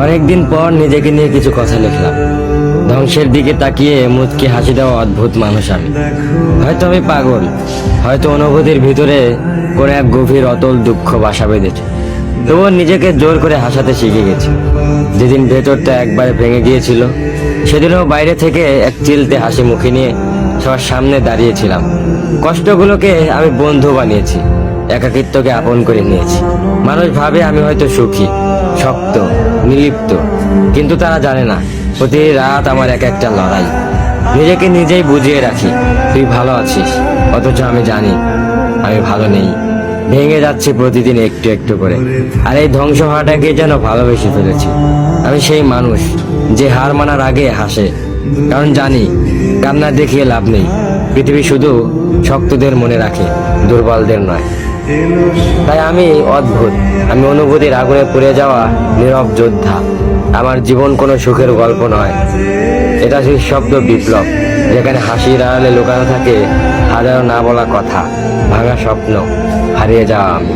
অনেকদিন পর নিজেকে নিয়ে কিছু কথা লিখলাম। ধ্বংসের দিকে তাকিয়ে মুচকি হাসি দেওয়া অদ্ভুত মানুষ আমি। হয়তো আমি পাগল, হয়তো অনুভূতির ভিতরে কোনো এক গভীর অতল দুঃখ বাসা বেঁধেছে। তবুও নিজেকে জোর করে হাসাতে শিখে গেছি। যেদিন ভেতরটা একবারে ভেঙে গিয়েছিল, সেদিনও বাইরে থেকে এক চিলতে হাসি মুখে নিয়ে সবার সামনে দাঁড়িয়েছিলাম। কষ্টগুলোকে আমি বন্ধু বানিয়েছি, একাকিত্বকে আপন করে নিয়েছি। মানুষ ভাবে আমি হয়তো সুখী, শক্ত, নির্লিপ্ত, কিন্তু তারা জানে না প্রতি রাত আমার এক একটা লড়াই। নিজেকে নিজেই বুঝিয়ে রাখি তুই ভালো আছিস, অথচ আমি জানি আমি ভালো নেই। ভেঙে যাচ্ছে প্রতিদিন একটু একটু করে, আর এই ধ্বংস হওয়াটাকে যেন ভালোবেসে ফেলেছি। আমি সেই মানুষ যে হার মানার আগে হাসে, কারণ জানি কান্না দেখিয়ে লাভ নেই। পৃথিবী শুধু শক্তদের মনে রাখে, দুর্বলদের নয়। তাই আমি অদ্ভুত, আমি অনুভূতির আগুনে পুড়ে যাওয়া নীরব যোদ্ধা। আমার জীবন কোনো সুখের গল্প নয়, এটা সেই শব্দ বিপ্লব, যেখানে হাসির আড়ালে লুকানো থাকে হাজারো না বলা কথা, ভাঙা স্বপ্ন, হারিয়ে যাওয়া আমি।